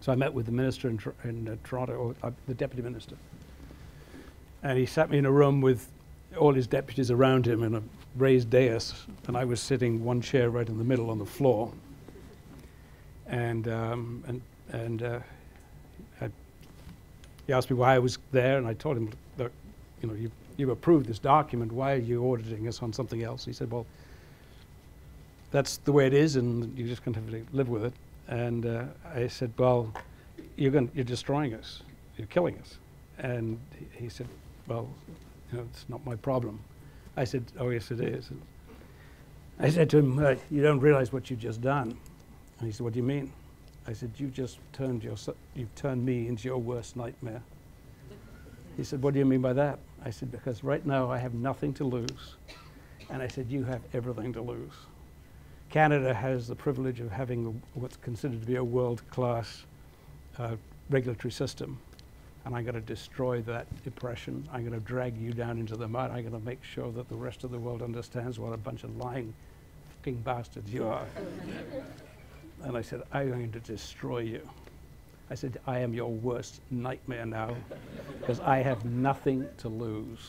So I met with the minister in Toronto, or the deputy minister. And he sat me in a room with all his deputies around him in a raised dais, and I was sitting one chair right in the middle on the floor. And he asked me why I was there, and I told him, look, you know, you approved this document, why are you auditing us on something else? He said, well, that's the way it is, and you're just going to have to live with it. And I said, well, you're destroying us, you're killing us. And he said, well, you know, it's not my problem. I said, oh yes it is. And I said to him, you don't realize what you've just done. And he said, what do you mean? I said, you've turned me into your worst nightmare. He said, what do you mean by that? I said, because right now I have nothing to lose. And I said, you have everything to lose. Canada has the privilege of having what's considered to be a world-class regulatory system. And I'm going to destroy that impression. I'm going to drag you down into the mud. I'm going to make sure that the rest of the world understands what a bunch of lying fucking bastards you are. And I said, I'm going to destroy you. I said, I am your worst nightmare now, because I have nothing to lose.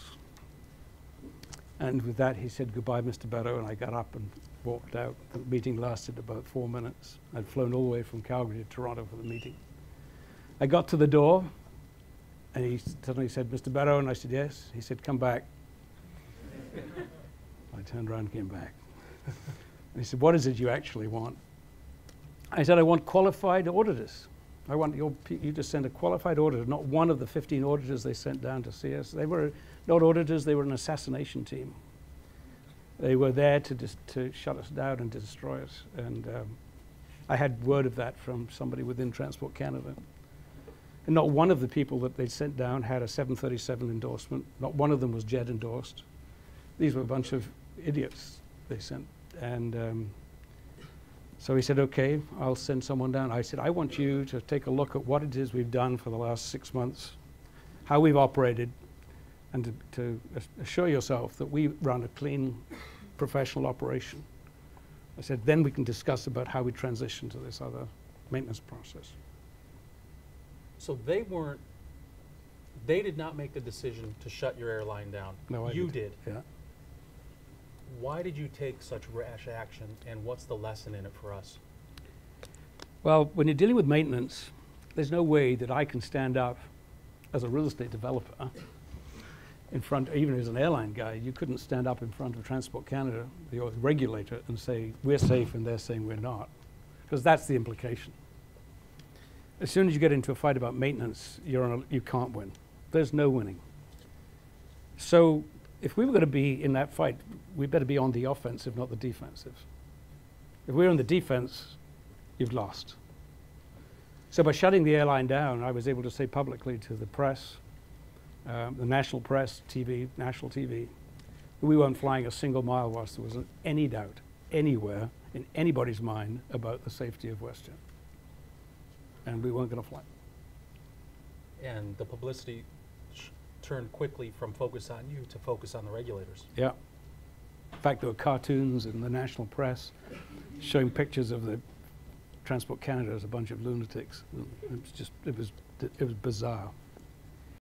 And with that, he said, goodbye, Mr. Beddoe, and I got up and walked out. The meeting lasted about 4 minutes. I'd flown all the way from Calgary to Toronto for the meeting. I got to the door, and he suddenly said, Mr. Beddoe, and I said, yes. He said, come back. I turned around and came back. And he said, what is it you actually want? I said, I want qualified auditors. I want you to send a qualified auditor, not one of the 15 auditors they sent down to see us. They were not auditors, they were an assassination team. They were there to shut us down and to destroy us. And I had word of that from somebody within Transport Canada. And not one of the people that they sent down had a 737 endorsement. Not one of them was jet endorsed. These were a bunch of idiots they sent. And so he said, okay, I'll send someone down. I said, I want you to take a look at what it is we've done for the last 6 months, how we've operated, and to assure yourself that we run a clean, professional operation. I said, then we can discuss about how we transition to this other maintenance process. So they did not make the decision to shut your airline down. No, you did. Yeah. Why did you take such rash action, and what's the lesson in it for us? Well, when you're dealing with maintenance, there's no way that I can stand up as a real estate developer in front, even as an airline guy, you couldn't stand up in front of Transport Canada, the regulator, and say, we're safe, and they're saying we're not. Because that's the implication. As soon as you get into a fight about maintenance, you can't win. There's no winning. So if we were going to be in that fight, we better be on the offensive, not the defensive. If we're on the defense, you've lost. So by shutting the airline down, I was able to say publicly to the press, the national press, TV, national TV, that we weren't flying a single mile whilst there wasn't any doubt anywhere in anybody's mind about the safety of WestJet. And we weren't going to fly. And the publicity turned quickly from focus on you to focus on the regulators. Yeah. In fact, there were cartoons in the national press showing pictures of the Transport Canada as a bunch of lunatics. It was bizarre.